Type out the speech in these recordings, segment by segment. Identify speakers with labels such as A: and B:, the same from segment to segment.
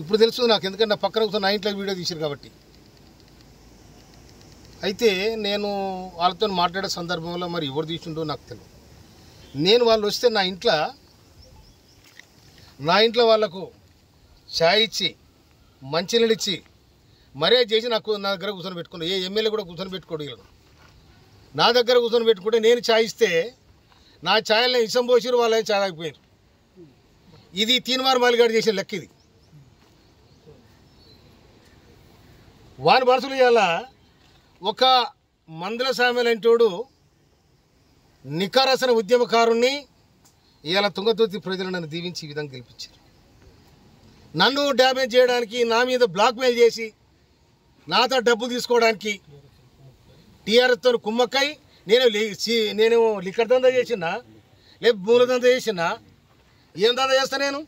A: ఇప్పుడు తెలుసు నాకు, ఎందుకంటే నా పక్కన కూర్చొని నా ఇంట్లో వీడియో తీశారు కాబట్టి. అయితే నేను వాళ్ళతో మాట్లాడే సందర్భంలో మరి ఎవరు తీసుండో నాకు తెలియదు. నేను వాళ్ళు వస్తే నా ఇంట్లో వాళ్ళకు ఛాయ్ ఇచ్చి మంచినీళ్ళు ఇచ్చి మర్యాద చేసి నా దగ్గర కూర్చొని పెట్టుకున్నా. ఏ ఎమ్మెల్యే కూడా కూర్చొని పెట్టుకోడు. నా దగ్గర కూర్చొని పెట్టుకుంటే నేను ఛాయ్ ఇస్తే నా ఛాయల్ని ఇసం పోసిరు, వాళ్ళని ఛాయ్ తాగిపోయారు. ఇది తీన్మార్ మాలిగాడు చేసిన లెక్క. ఇది వాని మనసులు ఇవాళ ఒక మందుల సామెలంటోడు నికారసన ఉద్యమకారుణ్ణి ఇవాళ తుంగతుర్తి ప్రజలు నన్ను దీవించి ఈ విధంగా గెలిపించారు. నన్ను డ్యామేజ్ చేయడానికి, నా మీద బ్లాక్మెయిల్ చేసి నాతో డబ్బులు తీసుకోవడానికి టీఆర్ఎస్తో కుమ్మక్కై నేను లిక్కర్ దందా చేసినా, లేక భూముల దందా చేసినా, ఏం దందా చేస్తా నేను?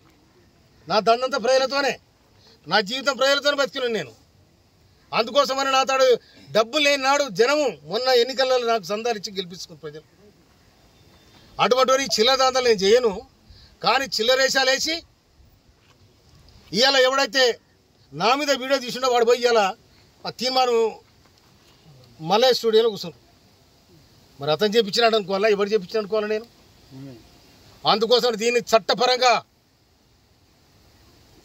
A: నా దందంతా ప్రజలతోనే, నా జీవితం ప్రజలతోనే బతికినాను నేను. అందుకోసమని నాతో డబ్బులు లేని నాడు జనము మొన్న ఎన్నికలలో నాకు సందాలు ఇచ్చి గెలిపించుకుని ప్రజలు. అటువంటి చిల్లర దందాలు నేను చేయను. కానీ చిల్లరేషాలు వేసి ఇవాళ ఎవడైతే నా మీద వీడియో తీసుండో వాడు పోయి ఇవాళ ఆ తీర్మానం మలయ స్టూడియోలో కూర్చున్నాడు. మరి అతను చేయించినాడు అనుకోవాలా, ఎవరు చేయించిన అనుకోవాలా నేను? అందుకోసం దీన్ని చట్టపరంగా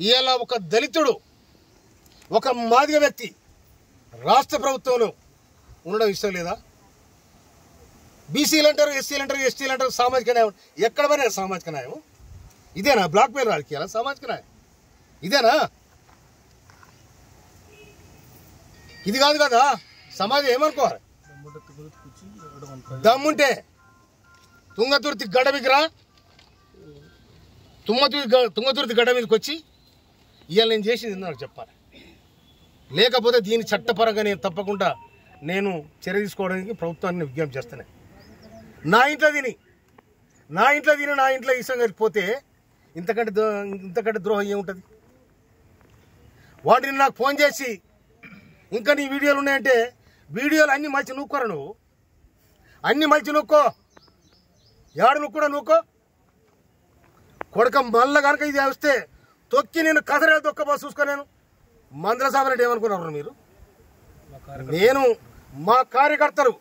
A: ఇవాళ ఒక దళితుడు, ఒక మాదిగ వ్యక్తి రాష్ట్ర ప్రభుత్వంలో ఉండడం ఇష్టం లేదా? బీసీలు అంటారు, ఎస్సీలు అంటారు, ఎస్టీలు అంటారు, సామాజిక న్యాయం. ఎక్కడ పోయినా సామాజిక న్యాయం ఇదేనా? బ్లాక్ మెయిల్ రాజకీయాలా సామాజిక న్యాయం ఇదేనా? ఇది కాదు కదా. సమాజం ఏమనుకోవాలి? దమ్ముంటే తుంగతుర్తి గడ్డ మీదరా, తుంగతుర్తి గడ్డ మీదకి వచ్చి ఇవాళ నేను చేసింది నాకు చెప్పాలి. లేకపోతే దీని చట్టపరంగా నేను తప్పకుండా నేను చర్య తీసుకోవడానికి ప్రభుత్వాన్ని విజ్ఞప్తి చేస్తాను. నా ఇంట్లో తిని నా ఇంట్లో ఇష్టం కలిగిపోతే ఇంతకంటే ద్రోహం ఏముంటుంది? వాటిని నాకు ఫోన్ చేసి ఇంకా నీ వీడియోలు ఉన్నాయంటే, వీడియోలు అన్ని మలిచి నూక్కోరా నువ్వు, అన్ని మలిచి నూక్కో, ఏడు నువ్వు కూడా నూక్కో కొడక. మళ్ళా కనుక ఇది వస్తే తొక్కి నేను కథరే తొక్కబో చూసుకో. నేను మందల సాబరెడ్డి ఏమనుకున్నారు మీరు? నేను మా కార్యకర్తలు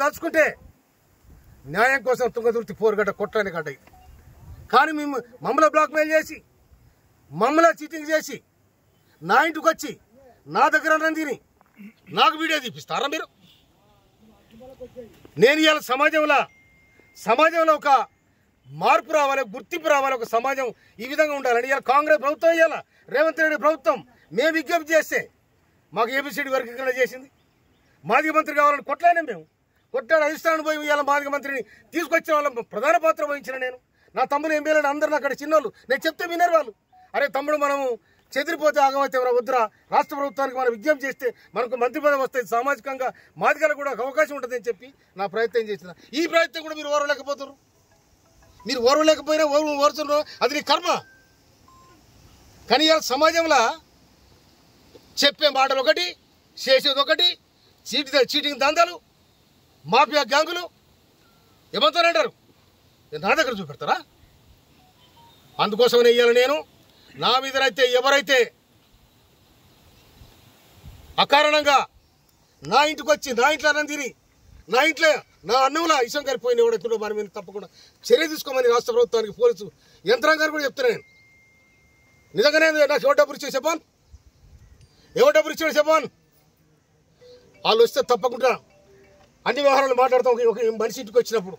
A: దలుచుకుంటే న్యాయం కోసం తుంగతుర్తి పోరుగడ్డ కొట్టని గడ్డ ఇది. కానీ మమ్మల్ని బ్లాక్మెయిల్ చేసి, మమ్మల్ని చీటింగ్ చేసి నా ఇంటికి వచ్చి నా దగ్గర తిని నాకు వీడియో తీపిస్తారా మీరు? నేను ఇవాళ సమాజంలో ఒక మార్పు రావాలి, గుర్తింపు రావాలి, ఒక సమాజం ఈ విధంగా ఉండాలని ఇవాళ కాంగ్రెస్ ప్రభుత్వం, ఇవాళ రేవంత్ రెడ్డి ప్రభుత్వం మేము విజ్ఞప్తి చేస్తే మాకు ఏబిసిడి వర్గీకరణ చేసింది. మాదిగ మంత్రి కావాలని కొట్లాడినా మేము. కొట్లాడి అధిష్టానం పోయి ఇవాళ మాదిగ మంత్రిని తీసుకొచ్చిన వాళ్ళ ప్రధాన పాత్ర వహించిన నేను. నా తమ్ముడు ఎంపీలను అందరిని అక్కడ చిన్నోళ్ళు, నేను చెప్తే వినరు వాళ్ళు. అరే తమ్ముడు, మనము చెదిరిపోతే ఆగమైతే వద్దురా, రాష్ట్ర ప్రభుత్వానికి మనం విజ్ఞప్తి చేస్తే మనకు మంత్రి పదవి వస్తుంది, సామాజికంగా మాదిగలకు కూడా అవకాశం ఉంటుందని చెప్పి నా ప్రయత్నం చేసిన. ఈ ప్రయత్నం కూడా మీరు ఓర్వలేకపోతున్నారు. మీరు ఓర్వలేకపోయినా ఓరుతున్నారు, అది నీ కర్మ. కానీ ఇవాళ సమాజంలో చెప్పే మాటలు ఒకటి, చేసేది ఒకటి, చీటింగ్ దందాలు, మాఫియా గ్యాంగులు ఏమంటారంటారు, నా దగ్గర చూపెడతారా? అందుకోసమనే ఇవాళ నేను నా మీదనైతే ఎవరైతే అకారణంగా నా ఇంటికి వచ్చి నా ఇంట్లో అన్నం తిని నా అన్నంలో ఇష్టం కలిపోయిన ఎవడైతుండో మన మీద తప్పకుండా చర్య తీసుకోమని రాష్ట్ర ప్రభుత్వానికి, పోలీసు యంత్రాంగాన్ని కూడా చెప్తున్నా నేను. నిజంగానే నాకు ఎవరు డబ్బులు ఇచ్చే చెప్పాను, చెప్పాను. వాళ్ళు వస్తే తప్పకుండా అన్ని వ్యవహారాలు మాట్లాడతాం. ఒక మనిషి ఇంటికి వచ్చినప్పుడు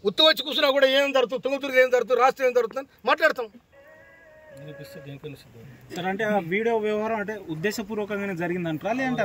A: ఉత్తు వచ్చి కూర్చున్నా కూడా ఏం జరుగుతుంది, తుంగతుర్తి ఏం జరుగుతుంది, రాష్ట్రం ఏం జరుగుతుందని మాట్లాడతాం.
B: అంటే ఆ వీడియో వ్యవహారం అంటే ఉద్దేశపూర్వకంగానే జరిగిందంటారా లేదంటే